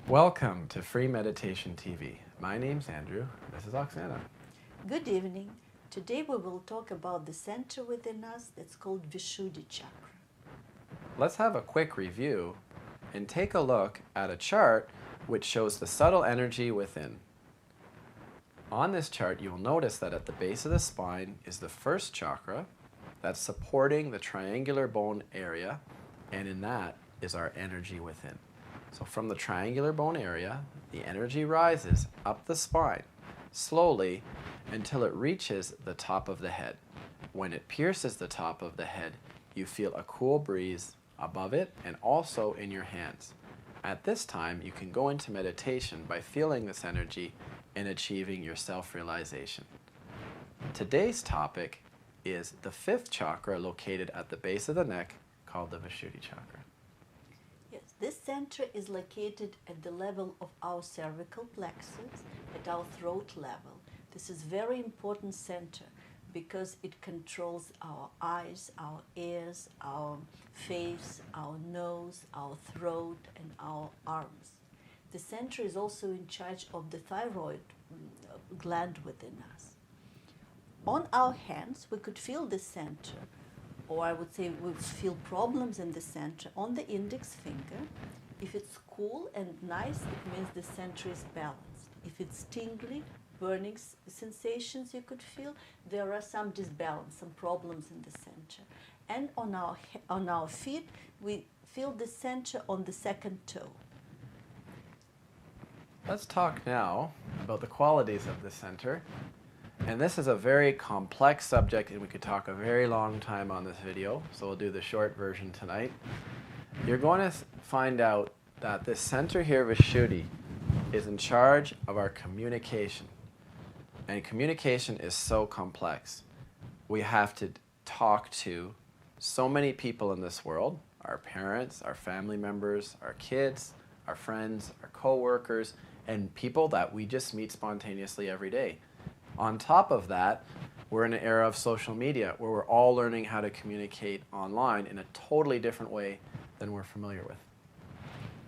Welcome to Free Meditation TV. My name's Andrew. This is Oksana. Good evening. Today we will talk about the center within us that's called Vishuddhi chakra. Let's have a quick review and take a look at a chart which shows the subtle energy within. On this chart, you'll notice that at the base of the spine is the first chakra that's supporting the triangular bone area, and in that is our energy within. So from the triangular bone area, the energy rises up the spine slowly until it reaches the top of the head. When it pierces the top of the head, you feel a cool breeze above it and also in your hands. At this time, you can go into meditation by feeling this energy and achieving your self-realization. Today's topic is the fifth chakra located at the base of the neck, called the Vishuddhi chakra. Yes, this center is located at the level of our cervical plexus, at our throat level. This is very important center because it controls our eyes, our ears, our face, our nose, our throat, and our arms. The center is also in charge of the thyroid gland within us. On our hands, we could feel the center, or I would say we feel problems in the center on the index finger. If it's cool and nice, it means the center is balanced. If it's tingly, burning sensations you could feel, there are some disbalance, some problems in the center. And on our feet, we feel the center on the second toe. Let's talk now about the qualities of the center. And this is a very complex subject, and we could talk a very long time on this video, so we'll do the short version tonight. You're going to find out that this center here, Vishuddhi, is in charge of our communication. And communication is so complex. We have to talk to so many people in this world, our parents, our family members, our kids, our friends, our co-workers, and people that we just meet spontaneously every day. On top of that, we're in an era of social media where we're all learning how to communicate online in a totally different way than we're familiar with.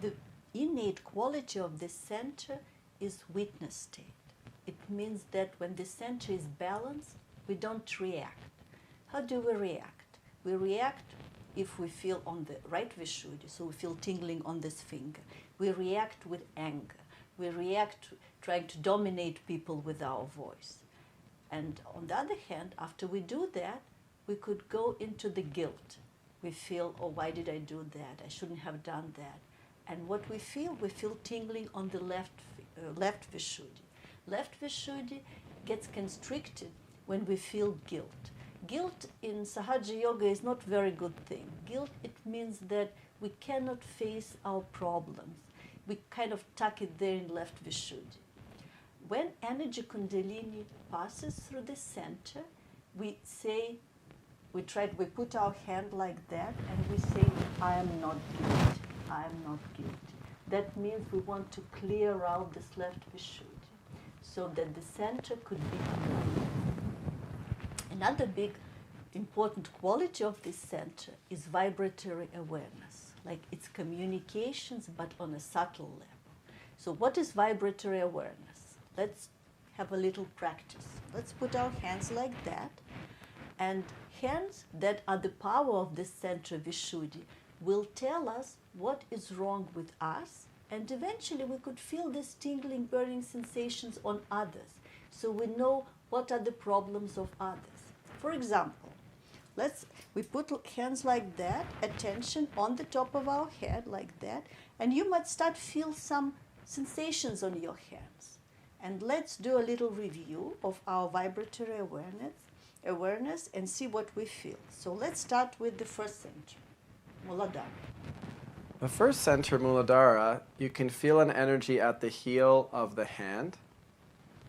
The innate quality of this center is witness state. It means that when the center is balanced, we don't react. How do we react? We react if we feel on the right Vishuddhi, so we feel tingling on this finger. We react with anger. We react trying to dominate people with our voice. And on the other hand, after we do that, we could go into the guilt. We feel, oh, why did I do that? I shouldn't have done that. And what we feel tingling on the left Vishuddhi. Left Vishuddhi gets constricted when we feel guilt. Guilt in Sahaja Yoga is not a very good thing. Guilt, it means that we cannot face our problems. We kind of tuck it there in left Vishuddhi. When energy Kundalini passes through the center, we put our hand like that and we say, I am not guilty, I am not guilty. That means we want to clear out this left Vishuddhi so that the center could be clear. Another big important quality of this center is vibratory awareness, like it's communications but on a subtle level. So what is vibratory awareness? Let's have a little practice. Let's put our hands like that, and hands that are the power of this center Vishuddhi will tell us what is wrong with us, and eventually we could feel these tingling, burning sensations on others, so we know what are the problems of others. For example, we put hands like that, attention on the top of our head like that, and you might start feel some sensations on your hands. And let's do a little review of our vibratory awareness and see what we feel. So let's start with the first center, Muladhara. The first center, Muladhara, you can feel an energy at the heel of the hand.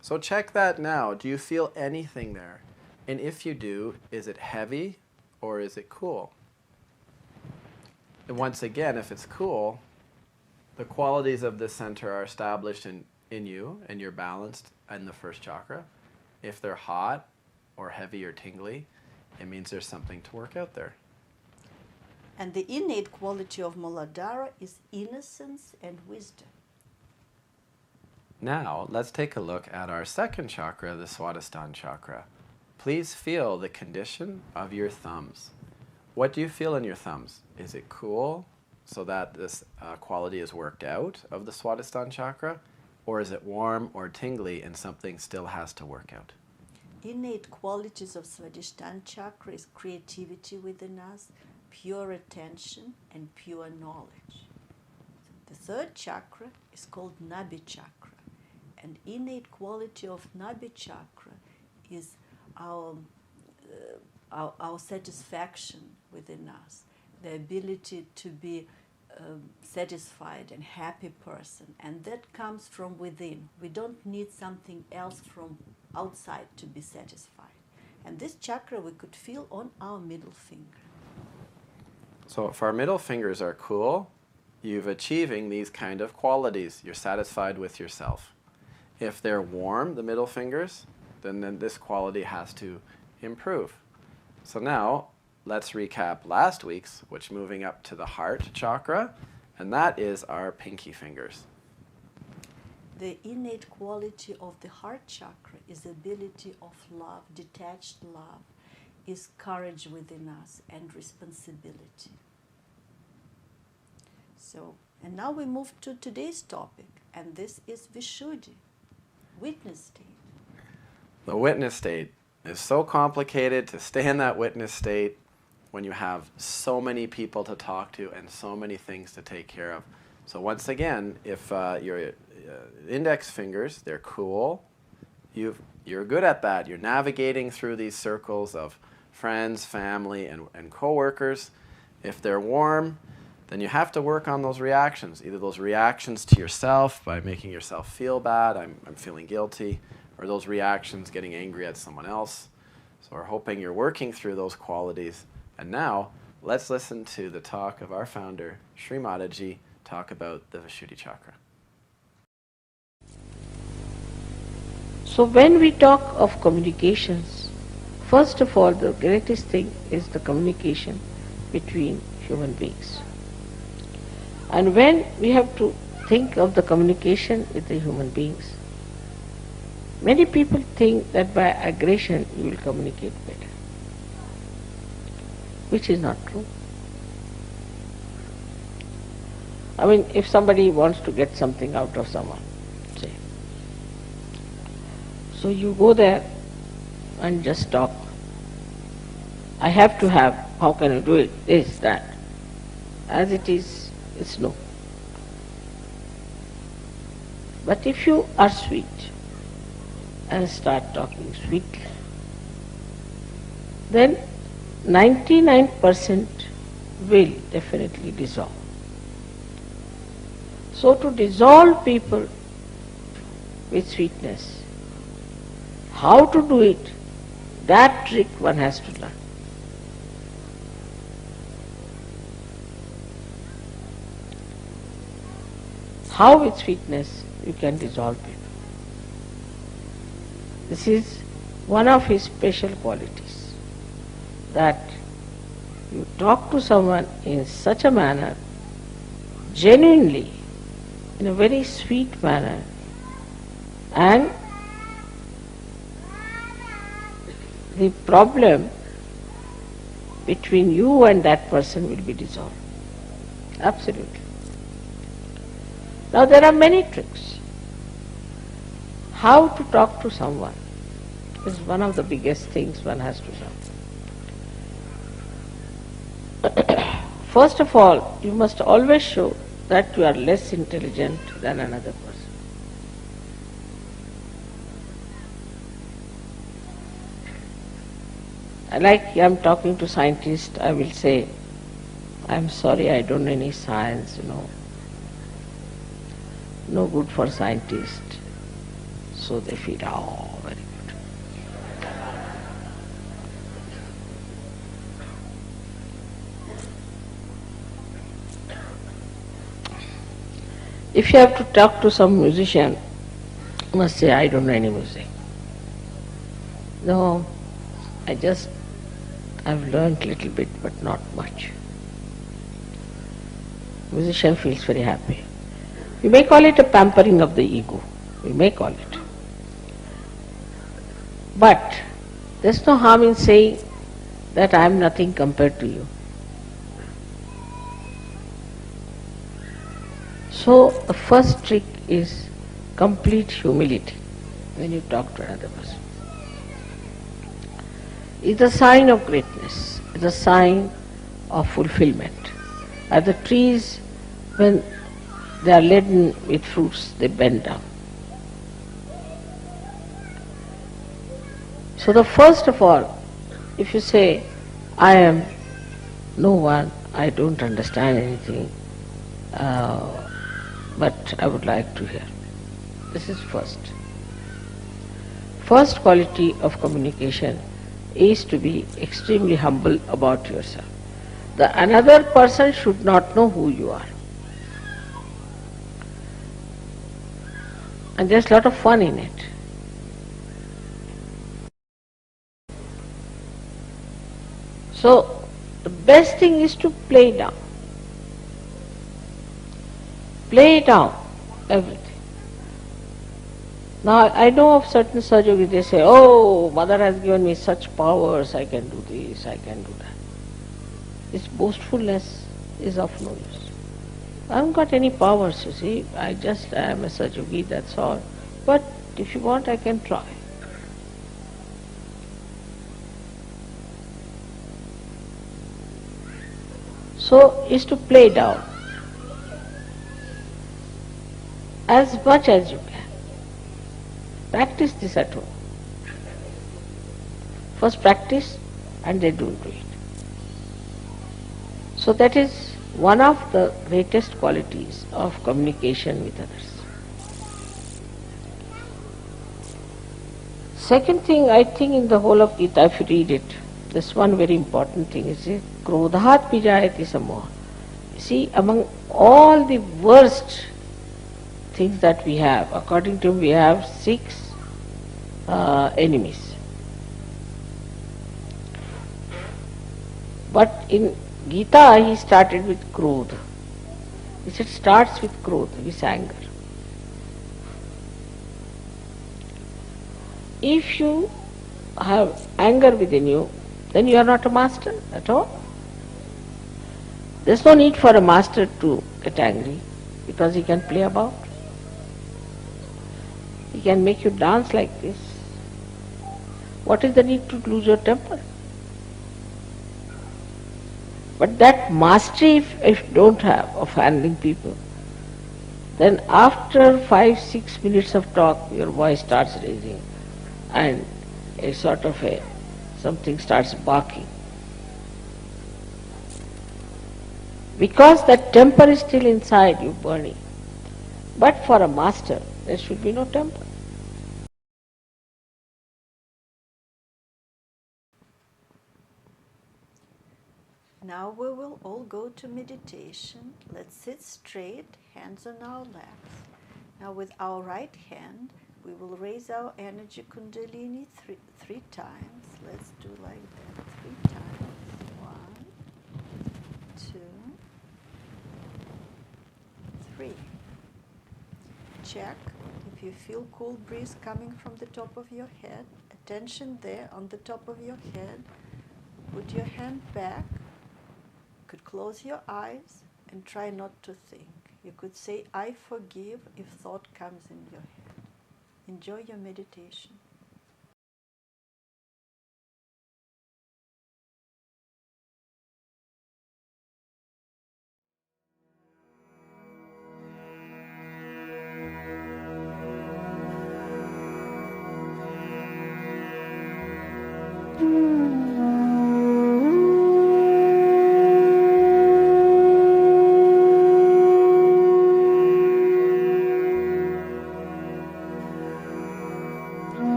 So check that now. Do you feel anything there? And if you do, is it heavy or is it cool? And once again, if it's cool, the qualities of the center are established in you and you're balanced in the first chakra. If they're hot or heavy or tingly, it means there's something to work out there. And the innate quality of Muladhara is innocence and wisdom. Now, let's take a look at our second chakra, the swadhisthana chakra. Please feel the condition of your thumbs. What do you feel in your thumbs? Is it cool, so that this quality is worked out of the swadhisthana chakra? Or is it warm or tingly and something still has to work out? Innate qualities of swadhisthana chakra is creativity within us, pure attention, and pure knowledge. The third chakra is called Nabhi chakra. And innate quality of Nabhi chakra is our satisfaction within us, the ability to be satisfied and happy person, and that comes from within. We don't need something else from outside to be satisfied. And this chakra we could feel on our middle finger. So if our middle fingers are cool, you're achieving these kind of qualities. You're satisfied with yourself. If they're warm, the middle fingers, then this quality has to improve. So now, let's recap last week's, which moving up to the heart chakra, and that is our pinky fingers. The innate quality of the heart chakra is the ability of love, detached love, is courage within us and responsibility. So, and now we move to today's topic, and this is Vishuddhi, witness state. The witness state is so complicated to stay in that witness state when you have so many people to talk to and so many things to take care of. So once again, if your index fingers, they're cool, you're good at that. You're navigating through these circles of friends, family, and co-workers. If they're warm, then you have to work on those reactions, either those reactions to yourself by making yourself feel bad, I'm feeling guilty, or those reactions getting angry at someone else. So we're hoping you're working through those qualities. And now, let's listen to the talk of our founder, Sri Mataji, talk about the Vishuddhi chakra. So when we talk of communications, first of all, the greatest thing is the communication between human beings. And when we have to think of the communication with the human beings, many people think that by aggression you will communicate better, which is not true. I mean, if somebody wants to get something out of someone, say, so you go there and just talk. I have to have, how can you do it, this, that. As it is, it's no. But if you are sweet and start talking sweetly, then 99% will definitely dissolve. So to dissolve people with sweetness, how to do it, that trick one has to learn. How with sweetness you can dissolve people. This is one of his special qualities, that you talk to someone in such a manner, genuinely, in a very sweet manner, and the problem between you and that person will be dissolved. Absolutely. Now there are many tricks. How to talk to someone is one of the biggest things one has to learn. First of all, you must always show that you are less intelligent than another person. Like I am talking to scientists, I will say, I am sorry, I don't know any science, no good for scientists. So they feel, oh, very good. If you have to talk to some musician, you must say, I don't know any music. No, I've learned a little bit, but not much. Musician feels very happy. You may call it a pampering of the ego. we may call it. But there's no harm in saying that I am nothing compared to you. So the first trick is complete humility when you talk to another person. It's a sign of greatness, it's a sign of fulfillment. As the trees, when they are laden with fruits, they bend down. So the first of all, if you say, I am no one, I don't understand anything, but I would like to hear. This is first. First quality of communication is to be extremely humble about yourself. The another person should not know who you are. And there's a lot of fun in it. So the best thing is to play down. Play down everything. Now I know of certain sadhus, they say, oh, Mother has given me such powers, I can do this, I can do that. This boastfulness is of no use. I haven't got any powers, you see, I am a sadhugi, that's all. But if you want, I can try. So is to play down as much as you can. Practice this at home. First practice and then don't do it. So that is one of the greatest qualities of communication with others. Second thing, I think in the whole of Gita, if you read it, this one very important thing is krodhat vijayati samoha. See, among all the worst things that we have, according to him, we have 6 enemies. But in Gita, he started with krodha. He said, starts with krodha, with anger. If you have anger within you, then you are not a master at all. There's no need for a master to get angry, because he can play about. He can make you dance like this. What is the need to lose your temper? But that mastery, if you don't have, of handling people, then after 5-6 minutes of talk, your voice starts raising and a sort of something starts barking. Because that temper is still inside you burning. But for a master, there should be no temper. Now we will all go to meditation. Let's sit straight, hands on our laps. Now with our right hand, we will raise our energy kundalini three times. Let's do like that 3 times. 1, 2, 3. Check if you feel cool breeze coming from the top of your head. Attention there on the top of your head. Put your hand back. You could close your eyes and try not to think. You could say, I forgive if thought comes in your head. Enjoy your meditation.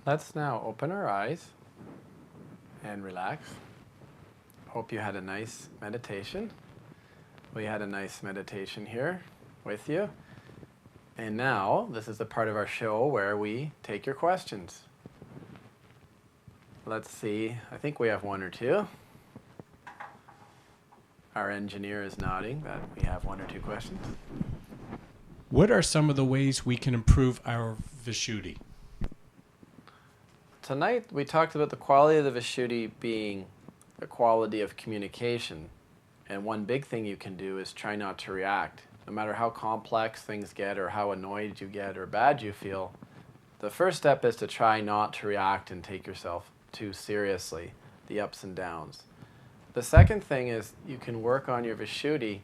Let's now open our eyes and relax. Hope you had a nice meditation. We had a nice meditation here with you. And now, this is the part of our show where we take your questions. Let's see, I think we have one or two. Our engineer is nodding that we have one or two questions. What are some of the ways we can improve our Vishuddhi? Tonight we talked about the quality of the Vishuddhi being the quality of communication. And one big thing you can do is try not to react. No matter how complex things get or how annoyed you get or bad you feel, the first step is to try not to react and take yourself too seriously, the ups and downs. The second thing is you can work on your Vishuddhi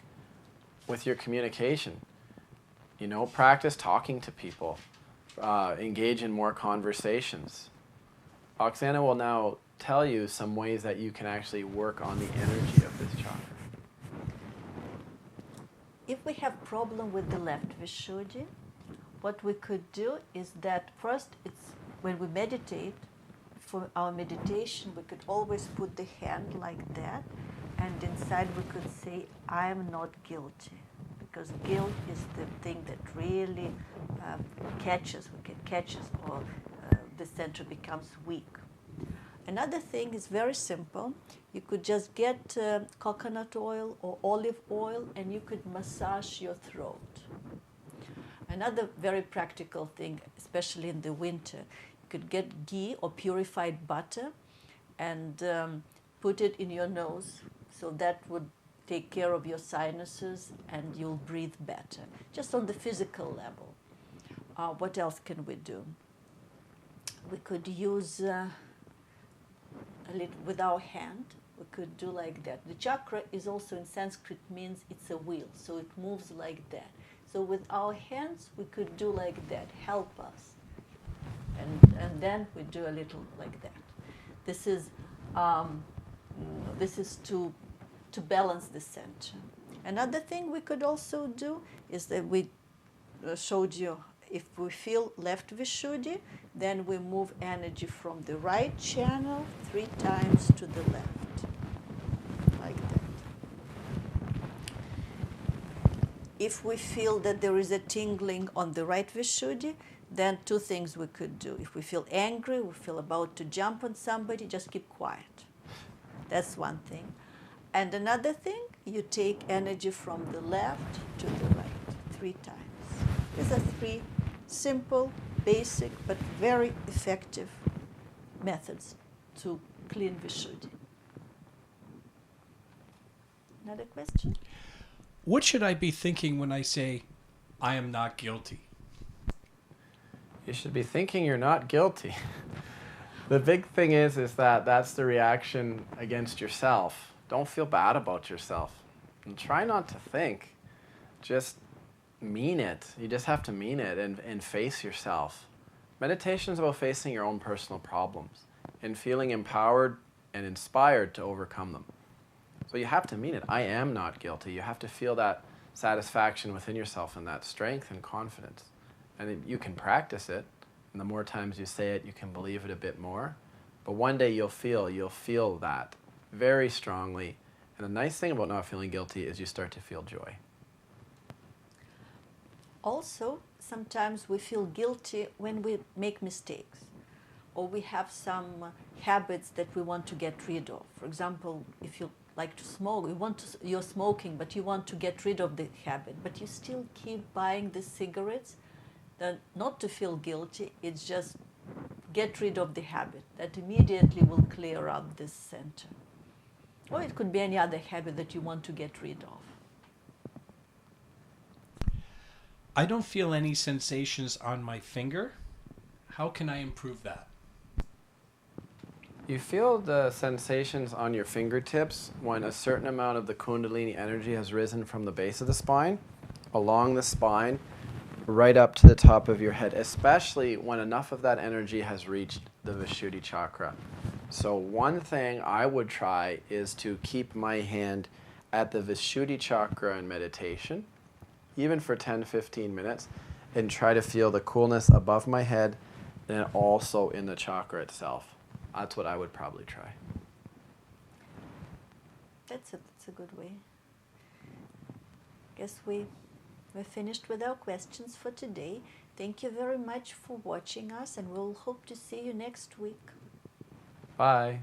with your communication. You know, practice talking to people, engage in more conversations. Oksana will now tell you some ways that you can actually work on the energy of this chakra. If we have problem with the left Vishuddhi, what we could do is that first, it's when we meditate, for our meditation, we could always put the hand like that, and inside we could say, I am not guilty. Because guilt is the thing that really catches or the center becomes weak. Another thing is very simple. You could just get coconut oil or olive oil and you could massage your throat. Another very practical thing, especially in the winter, you could get ghee or purified butter and put it in your nose, so that would take care of your sinuses and you'll breathe better, just on the physical level. What else can we do? We could use a little with our hand. We could do like that. The chakra is also in Sanskrit means it's a wheel, so it moves like that. So with our hands, we could do like that, help us. And then we do a little like that. This is to balance the center. Another thing we could also do is that we showed you, if we feel left Vishuddhi, then we move energy from the right channel 3 times to the left, like that. If we feel that there is a tingling on the right Vishuddhi, then 2 things we could do. If we feel angry, we feel about to jump on somebody, just keep quiet. That's one thing. And another thing, you take energy from the left to the right 3 times. These are 3 simple, basic, but very effective methods to clean Vishuddhi. Another question? What should I be thinking when I say, I am not guilty? You should be thinking you're not guilty. The big thing is that that's the reaction against yourself. Don't feel bad about yourself. And try not to think. Just mean it. You just have to mean it and face yourself. Meditation is about facing your own personal problems and feeling empowered and inspired to overcome them. So you have to mean it. I am not guilty. You have to feel that satisfaction within yourself and that strength and confidence. And you can practice it. And the more times you say it, you can believe it a bit more. But one day you'll feel that very strongly. And the nice thing about not feeling guilty is you start to feel joy. Also, sometimes we feel guilty when we make mistakes, or we have some habits that we want to get rid of. For example, if you like to smoke, you're smoking, but you want to get rid of the habit, but you still keep buying the cigarettes. Then not to feel guilty, it's just get rid of the habit. That immediately will clear out this center. Or it could be any other habit that you want to get rid of. I don't feel any sensations on my finger. How can I improve that? You feel the sensations on your fingertips when a certain amount of the Kundalini energy has risen from the base of the spine, along the spine, right up to the top of your head, especially when enough of that energy has reached the Vishuddhi chakra. So one thing I would try is to keep my hand at the Vishuddhi chakra in meditation, even for 10-15 minutes, and try to feel the coolness above my head and also in the chakra itself. That's what I would probably try. That's a good way. Guess we're finished with our questions for today. Thank you very much for watching us, and we'll hope to see you next week. Bye.